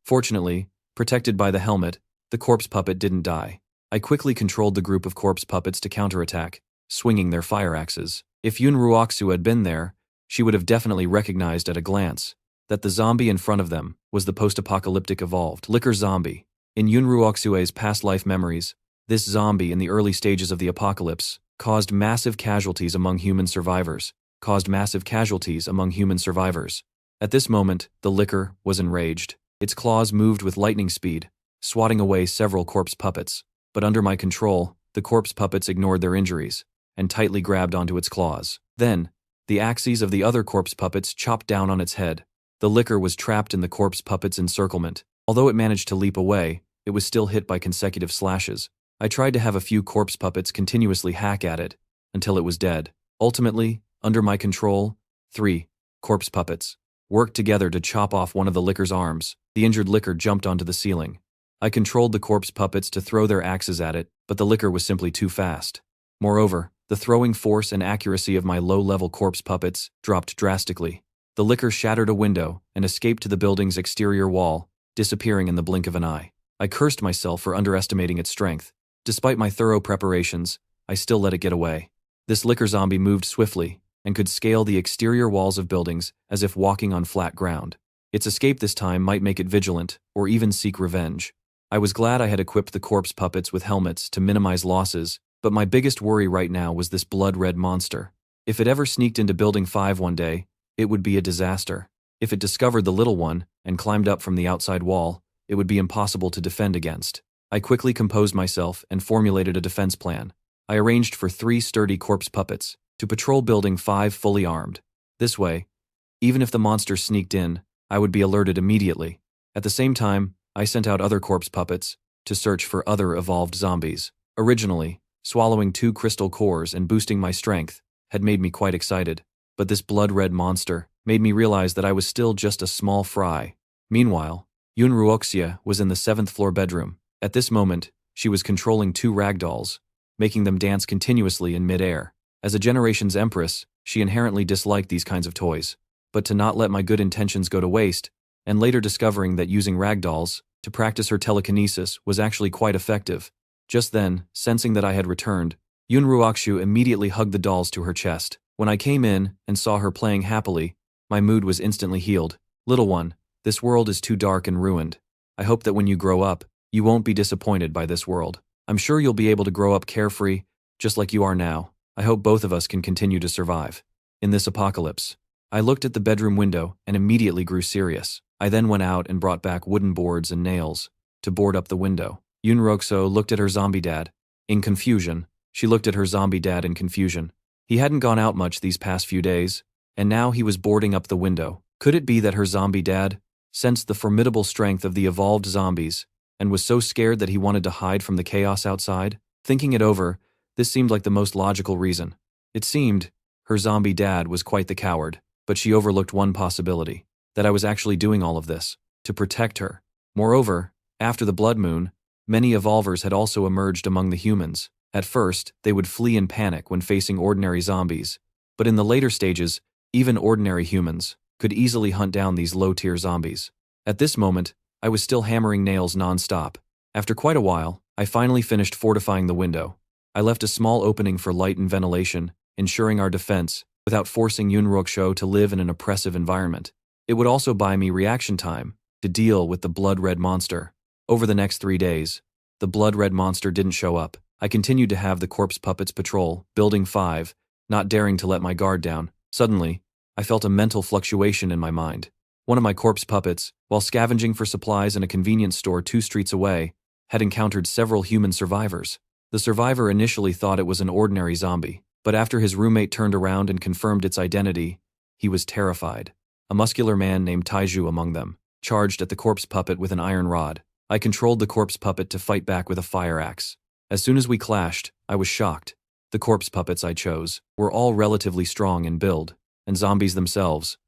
Fortunately, protected by the helmet, the corpse puppet didn't die. I quickly controlled the group of corpse puppets to counterattack, swinging their fire axes. If Yun Ruoxu had been there, she would have definitely recognized at a glance that the zombie in front of them was the post-apocalyptic evolved liquor zombie. In Yun Ruoxue's past life memories, this zombie in the early stages of the apocalypse caused massive casualties among human survivors. At this moment, the liquor was enraged. Its claws moved with lightning speed, swatting away several corpse puppets. But under my control, the corpse puppets ignored their injuries and tightly grabbed onto its claws. Then, the axes of the other corpse puppets chopped down on its head. The liquor was trapped in the corpse puppet's encirclement. Although it managed to leap away, it was still hit by consecutive slashes. I tried to have a few corpse puppets continuously hack at it until it was dead. Ultimately, under my control, 3 corpse puppets worked together to chop off one of the liquor's arms. The injured liquor jumped onto the ceiling. I controlled the corpse puppets to throw their axes at it, but the liquor was simply too fast. Moreover, the throwing force and accuracy of my low-level corpse puppets dropped drastically. The liquor shattered a window and escaped to the building's exterior wall, disappearing in the blink of an eye. I cursed myself for underestimating its strength. Despite my thorough preparations, I still let it get away. This liquor zombie moved swiftly and could scale the exterior walls of buildings as if walking on flat ground. Its escape this time might make it vigilant or even seek revenge. I was glad I had equipped the corpse puppets with helmets to minimize losses, but my biggest worry right now was this blood-red monster. If it ever sneaked into Building 5 one day, it would be a disaster. If it discovered the little one and climbed up from the outside wall, it would be impossible to defend against. I quickly composed myself and formulated a defense plan. I arranged for 3 sturdy corpse puppets to patrol Building 5 fully armed. This way, even if the monster sneaked in, I would be alerted immediately. At the same time, I sent out other corpse puppets to search for other evolved zombies. Originally, swallowing 2 crystal cores and boosting my strength had made me quite excited, but this blood-red monster made me realize that I was still just a small fry. Meanwhile, Yun Ruoxia was in the 7th floor bedroom. At this moment, she was controlling 2 ragdolls, making them dance continuously in mid-air. As a generation's Empress, she inherently disliked these kinds of toys. But to not let my good intentions go to waste, and later discovering that using ragdolls to practice her telekinesis was actually quite effective. Just then, sensing that I had returned, Yun Ruoxu immediately hugged the dolls to her chest. When I came in and saw her playing happily, my mood was instantly healed. Little one, this world is too dark and ruined. I hope that when you grow up, you won't be disappointed by this world. I'm sure you'll be able to grow up carefree, just like you are now. I hope both of us can continue to survive in this apocalypse. I looked at the bedroom window and immediately grew serious. I then went out and brought back wooden boards and nails to board up the window. Yun Ruoxu looked at her zombie dad in confusion. She looked at her zombie dad in confusion. He hadn't gone out much these past few days, and now he was boarding up the window. Could it be that her zombie dad sensed the formidable strength of the evolved zombies and was so scared that he wanted to hide from the chaos outside? Thinking it over, this seemed like the most logical reason. It seemed her zombie dad was quite the coward, but she overlooked one possibility, that I was actually doing all of this to protect her. Moreover, after the blood moon, many evolvers had also emerged among the humans. At first, they would flee in panic when facing ordinary zombies, but in the later stages, even ordinary humans could easily hunt down these low-tier zombies. At this moment, I was still hammering nails non-stop. After quite a while, I finally finished fortifying the window. I left a small opening for light and ventilation, ensuring our defense, without forcing Yun Ruoxu to live in an oppressive environment. It would also buy me reaction time to deal with the blood-red monster. Over the next 3 days, the blood-red monster didn't show up. I continued to have the corpse puppets patrol Building 5, not daring to let my guard down. Suddenly, I felt a mental fluctuation in my mind. One of my corpse puppets, while scavenging for supplies in a convenience store 2 streets away, had encountered several human survivors. The survivor initially thought it was an ordinary zombie, but after his roommate turned around and confirmed its identity, he was terrified. A muscular man named Taiju among them. charged at the corpse puppet with an iron rod. I controlled the corpse puppet to fight back with a fire axe. As soon as we clashed, I was shocked. The corpse puppets I chose were all relatively strong in build, and zombies themselves.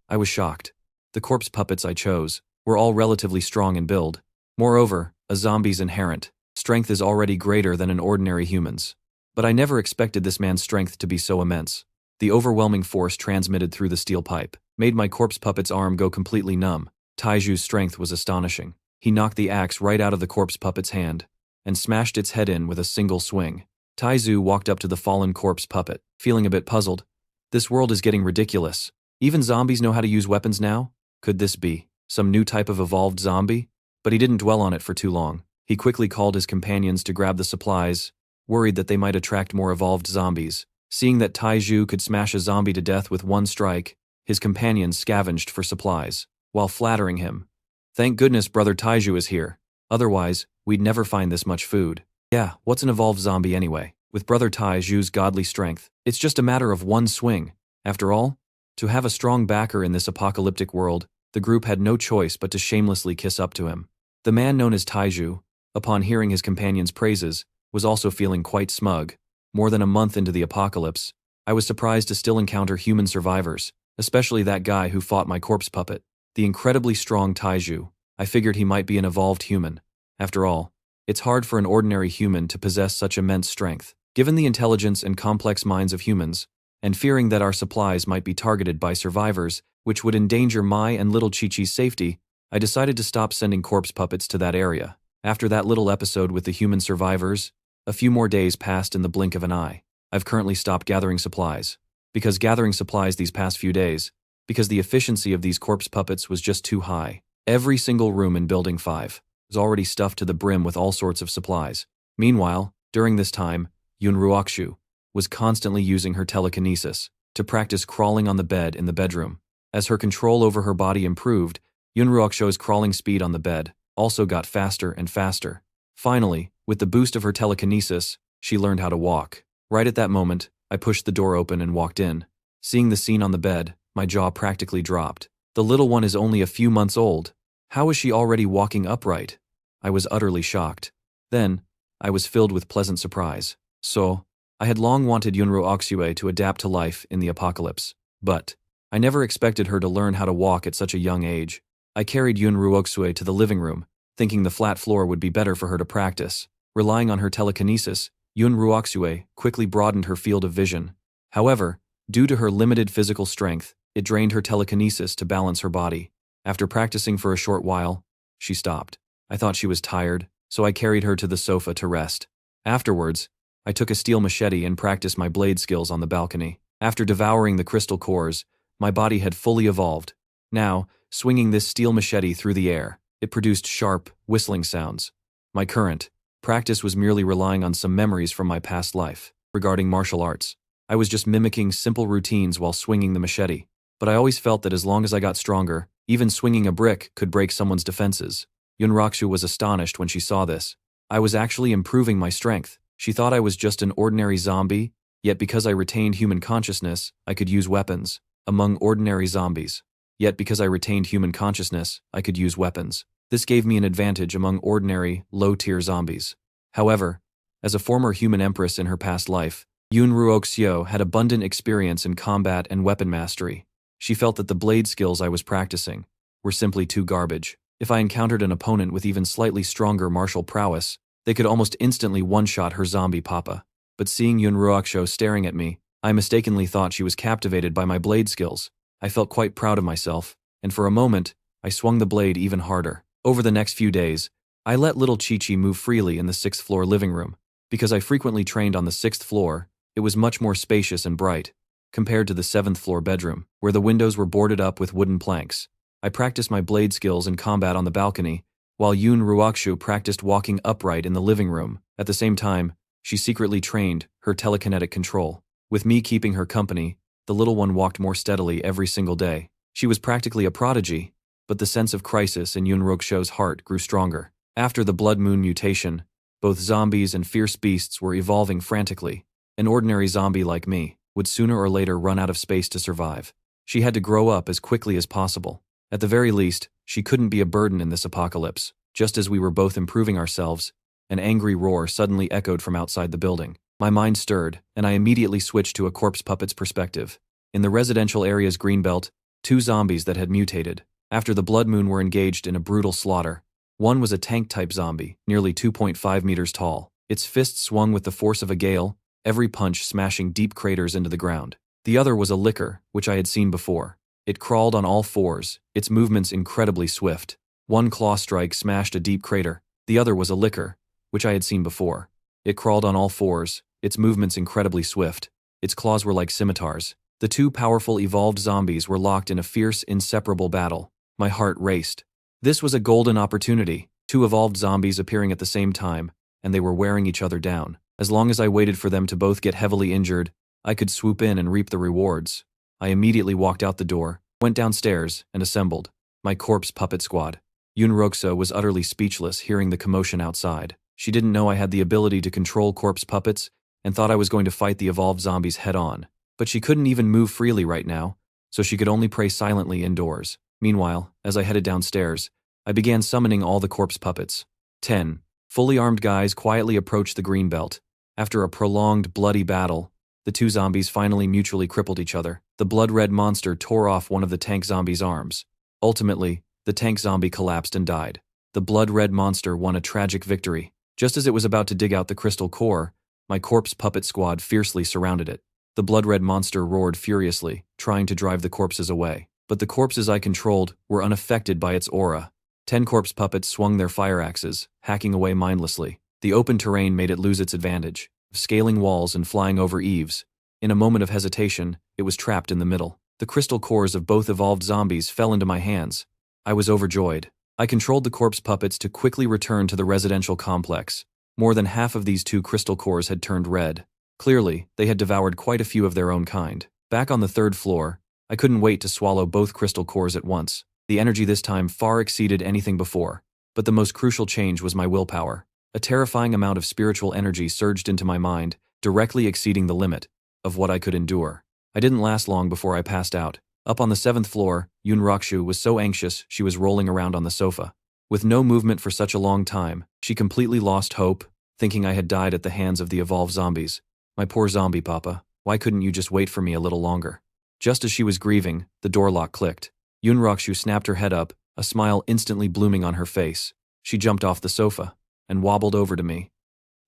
I was shocked. The corpse puppets I chose were all relatively strong in build. Moreover, a zombie's inherent strength is already greater than an ordinary human's. But I never expected this man's strength to be so immense. The overwhelming force transmitted through the steel pipe made my corpse puppet's arm go completely numb. Taiju's strength was astonishing. He knocked the axe right out of the corpse puppet's hand and smashed its head in with a single swing. Taizu walked up to the fallen corpse puppet, feeling a bit puzzled. This world is getting ridiculous. Even zombies know how to use weapons now? Could this be some new type of evolved zombie? But he didn't dwell on it for too long. He quickly called his companions to grab the supplies, worried that they might attract more evolved zombies. Seeing that Taiju could smash a zombie to death with one strike, his companions scavenged for supplies, while flattering him. Thank goodness Brother Taiju is here. Otherwise, we'd never find this much food. Yeah, what's an evolved zombie anyway? With Brother Taiju's godly strength, it's just a matter of one swing. After all, to have a strong backer in this apocalyptic world, the group had no choice but to shamelessly kiss up to him. The man known as Taiju, upon hearing his companion's praises, was also feeling quite smug. More than a month into the apocalypse, I was surprised to still encounter human survivors, especially that guy who fought my corpse puppet. The incredibly strong Taiju. I figured he might be an evolved human. After all, it's hard for an ordinary human to possess such immense strength. Given the intelligence and complex minds of humans, and fearing that our supplies might be targeted by survivors, which would endanger my and little Chi-Chi's safety, I decided to stop sending corpse puppets to that area. After that little episode with the human survivors, a few more days passed in the blink of an eye. I've currently stopped gathering supplies. Because gathering supplies these past few days, because the efficiency of these corpse puppets was just too high. Every single room in Building 5 was already stuffed to the brim with all sorts of supplies. Meanwhile, during this time, Yun Ruokshu was constantly using her telekinesis to practice crawling on the bed in the bedroom. As her control over her body improved, Yun Ruokshu's crawling speed on the bed also got faster and faster. Finally, with the boost of her telekinesis, she learned how to walk. Right at that moment, I pushed the door open and walked in. Seeing the scene on the bed, my jaw practically dropped. The little one is only a few months old. How is she already walking upright? I was utterly shocked. Then, I was filled with pleasant surprise. So, I had long wanted Yunro Oksue to adapt to life in the apocalypse. But, I never expected her to learn how to walk at such a young age. I carried Yunro Oksue to the living room, thinking the flat floor would be better for her to practice. Relying on her telekinesis, Yun Ruoksue quickly broadened her field of vision. However, due to her limited physical strength, it drained her telekinesis to balance her body. After practicing for a short while, she stopped. I thought she was tired, so I carried her to the sofa to rest. Afterwards, I took a steel machete and practiced my blade skills on the balcony. After devouring the crystal cores, my body had fully evolved. Now, swinging this steel machete through the air, it produced sharp, whistling sounds. My current practice was merely relying on some memories from my past life. Regarding martial arts, I was just mimicking simple routines while swinging the machete. But I always felt that as long as I got stronger, even swinging a brick could break someone's defenses. Yunrakshu was astonished when she saw this. I was actually improving my strength. She thought I was just an ordinary zombie, yet because I retained human consciousness, I could use weapons. Among ordinary zombies. Yet because I retained human consciousness, I could use weapons. This gave me an advantage among ordinary, low-tier zombies. However, as a former human empress in her past life, Yun Ruoxio had abundant experience in combat and weapon mastery. She felt that the blade skills I was practicing were simply too garbage. If I encountered an opponent with even slightly stronger martial prowess, they could almost instantly one-shot her zombie papa. But seeing Yun Ruoxio staring at me, I mistakenly thought she was captivated by my blade skills. I felt quite proud of myself, and for a moment, I swung the blade even harder. Over the next few days, I let little Chi-Chi move freely in the 6th floor living room. Because I frequently trained on the 6th floor, it was much more spacious and bright, compared to the 7th floor bedroom, where the windows were boarded up with wooden planks. I practiced my blade skills in combat on the balcony, while Yun Ruokshu practiced walking upright in the living room. At the same time, she secretly trained her telekinetic control. With me keeping her company, the little one walked more steadily every single day. She was practically a prodigy, but the sense of crisis in Yun Ruokshu's heart grew stronger. After the Blood Moon mutation, both zombies and fierce beasts were evolving frantically. An ordinary zombie like me would sooner or later run out of space to survive. She had to grow up as quickly as possible. At the very least, she couldn't be a burden in this apocalypse. Just as we were both improving ourselves, an angry roar suddenly echoed from outside the building. My mind stirred, and I immediately switched to a corpse puppet's perspective. In the residential area's greenbelt, 2 zombies that had mutated after the blood moon were engaged in a brutal slaughter. One was a tank-type zombie, nearly 2.5 meters tall. Its fists swung with the force of a gale, every punch smashing deep craters into the ground. The other was a licker, which I had seen before. It crawled on all fours, its movements incredibly swift. One claw strike smashed a deep crater. The other was a licker, which I had seen before. It crawled on all fours, its movements incredibly swift. Its claws were like scimitars. The 2 powerful evolved zombies were locked in a fierce, inseparable battle. My heart raced. This was a golden opportunity, 2 evolved zombies appearing at the same time, and they were wearing each other down. As long as I waited for them to both get heavily injured, I could swoop in and reap the rewards. I immediately walked out the door, went downstairs, and assembled my corpse puppet squad. Yunroxo was utterly speechless hearing the commotion outside. She didn't know I had the ability to control corpse puppets and thought I was going to fight the evolved zombies head-on. But she couldn't even move freely right now, so she could only pray silently indoors. Meanwhile, as I headed downstairs, I began summoning all the corpse puppets. 10 fully armed guys quietly approached the greenbelt. After a prolonged, bloody battle, the 2 zombies finally mutually crippled each other. The blood-red monster tore off one of the tank zombie's arms. Ultimately, the tank zombie collapsed and died. The blood-red monster won a tragic victory. Just as it was about to dig out the crystal core, my corpse puppet squad fiercely surrounded it. The blood-red monster roared furiously, trying to drive the corpses away. But the corpses I controlled were unaffected by its aura. 10 corpse puppets swung their fire axes, hacking away mindlessly. The open terrain made it lose its advantage, scaling walls and flying over eaves. In a moment of hesitation, it was trapped in the middle. The crystal cores of both evolved zombies fell into my hands. I was overjoyed. I controlled the corpse puppets to quickly return to the residential complex. More than half of these 2 crystal cores had turned red. Clearly, they had devoured quite a few of their own kind. Back on the 3rd floor, I couldn't wait to swallow both crystal cores at once. The energy this time far exceeded anything before. But the most crucial change was my willpower. A terrifying amount of spiritual energy surged into my mind, directly exceeding the limit of what I could endure. I didn't last long before I passed out. Up on the 7th floor, Yunroxu was so anxious she was rolling around on the sofa. With no movement for such a long time, she completely lost hope, thinking I had died at the hands of the evolved zombies. My poor zombie papa, why couldn't you just wait for me a little longer? Just as she was grieving, the door lock clicked. Yunroxu snapped her head up, a smile instantly blooming on her face. She jumped off the sofa and wobbled over to me.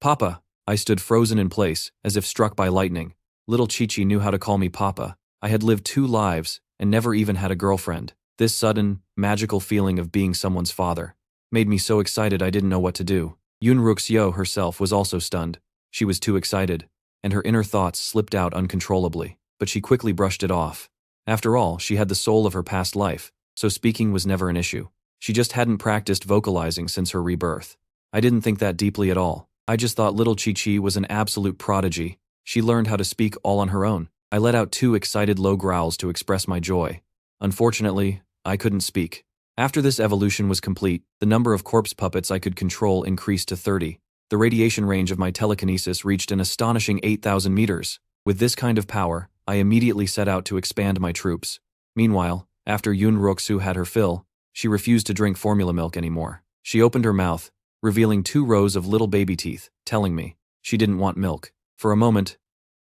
Papa! I stood frozen in place, as if struck by lightning. Little Chi-Chi knew how to call me Papa. I had lived 2 lives and never even had a girlfriend. This sudden, magical feeling of being someone's father made me so excited I didn't know what to do. Yunroxu herself was also stunned. She was too excited, and her inner thoughts slipped out uncontrollably, but she quickly brushed it off. After all, she had the soul of her past life, so speaking was never an issue. She just hadn't practiced vocalizing since her rebirth. I didn't think that deeply at all. I just thought little Chi-Chi was an absolute prodigy. She learned how to speak all on her own. I let out 2 excited low growls to express my joy. Unfortunately, I couldn't speak. After this evolution was complete, the number of corpse puppets I could control increased to 30. The radiation range of my telekinesis reached an astonishing 8,000 meters. With this kind of power, I immediately set out to expand my troops. Meanwhile, after Yunroxu had her fill, she refused to drink formula milk anymore. She opened her mouth, revealing 2 rows of little baby teeth, telling me she didn't want milk. For a moment,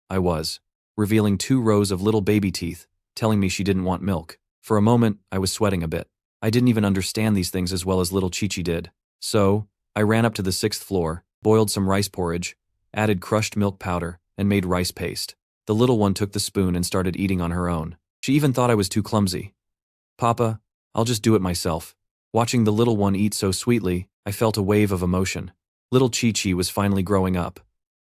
I was revealing 2 rows of little baby teeth, telling me she didn't want milk. For a moment, I was sweating a bit. I didn't even understand these things as well as little Chi-Chi did. So, I ran up to the 6th floor, boiled some rice porridge, added crushed milk powder, and made rice paste. The little one took the spoon and started eating on her own. She even thought I was too clumsy. Papa, I'll just do it myself. Watching the little one eat so sweetly, I felt a wave of emotion. Little Chi-Chi was finally growing up.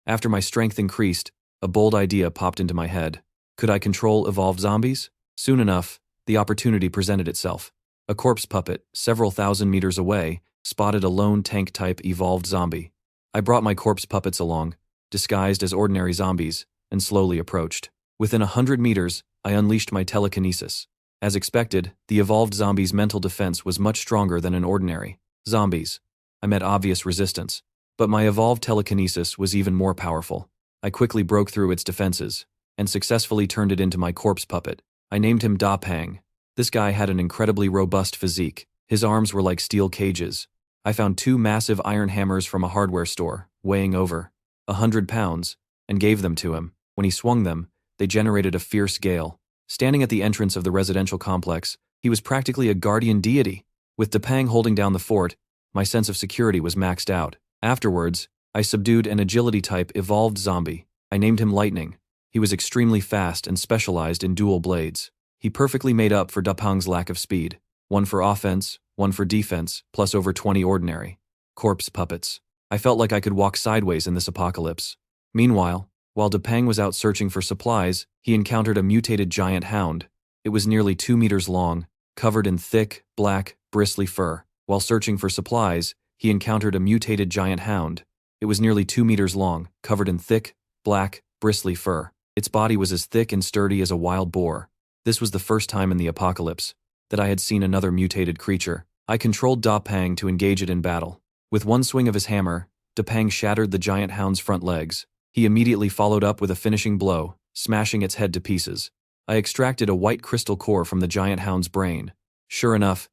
After my strength increased, a bold idea popped into my head. Could I control evolved zombies? Soon enough, the opportunity presented itself. A corpse puppet, several thousand meters away, spotted a lone tank-type evolved zombie. I brought my corpse puppets along, disguised as ordinary zombies, and slowly approached. Within 100 meters, I unleashed my telekinesis. As expected, the evolved zombie's mental defense was much stronger than an ordinary zombies. I met obvious resistance, but my evolved telekinesis was even more powerful. I quickly broke through its defenses, and successfully turned it into my corpse puppet. I named him Da Pang. This guy had an incredibly robust physique. His arms were like steel cages. I found 2 massive iron hammers from a hardware store, weighing over 100 pounds, and gave them to him. When he swung them, they generated a fierce gale. Standing at the entrance of the residential complex, he was practically a guardian deity. With Depang holding down the fort, my sense of security was maxed out. Afterwards, I subdued an agility-type evolved zombie. I named him Lightning. He was extremely fast and specialized in dual blades. He perfectly made up for Dapang's lack of speed. 1 for offense, 1 for defense, plus over 20 ordinary corpse puppets. I felt like I could walk sideways in this apocalypse. Meanwhile, while Depang was out searching for supplies, he encountered a mutated giant hound. It was nearly 2 meters long, covered in thick, black, bristly fur. While searching for supplies, he encountered a mutated giant hound. It was nearly 2 meters long, covered in thick, black, bristly fur. Its body was as thick and sturdy as a wild boar. This was the first time in the apocalypse that I had seen another mutated creature. I controlled Dapang to engage it in battle. With one swing of his hammer, Dapang shattered the giant hound's front legs. He immediately followed up with a finishing blow, smashing its head to pieces. I extracted a white crystal core from the giant hound's brain. Sure enough,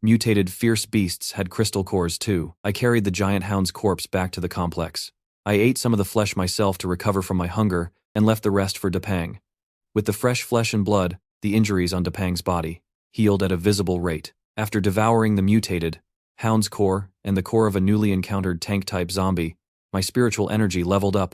mutated fierce beasts had crystal cores too. I carried the giant hound's corpse back to the complex. I ate some of the flesh myself to recover from my hunger and left the rest for Dapang. With the fresh flesh and blood, the injuries on Dapang's body healed at a visible rate. After devouring the mutated hound's core and the core of a newly encountered tank-type zombie, my spiritual energy leveled up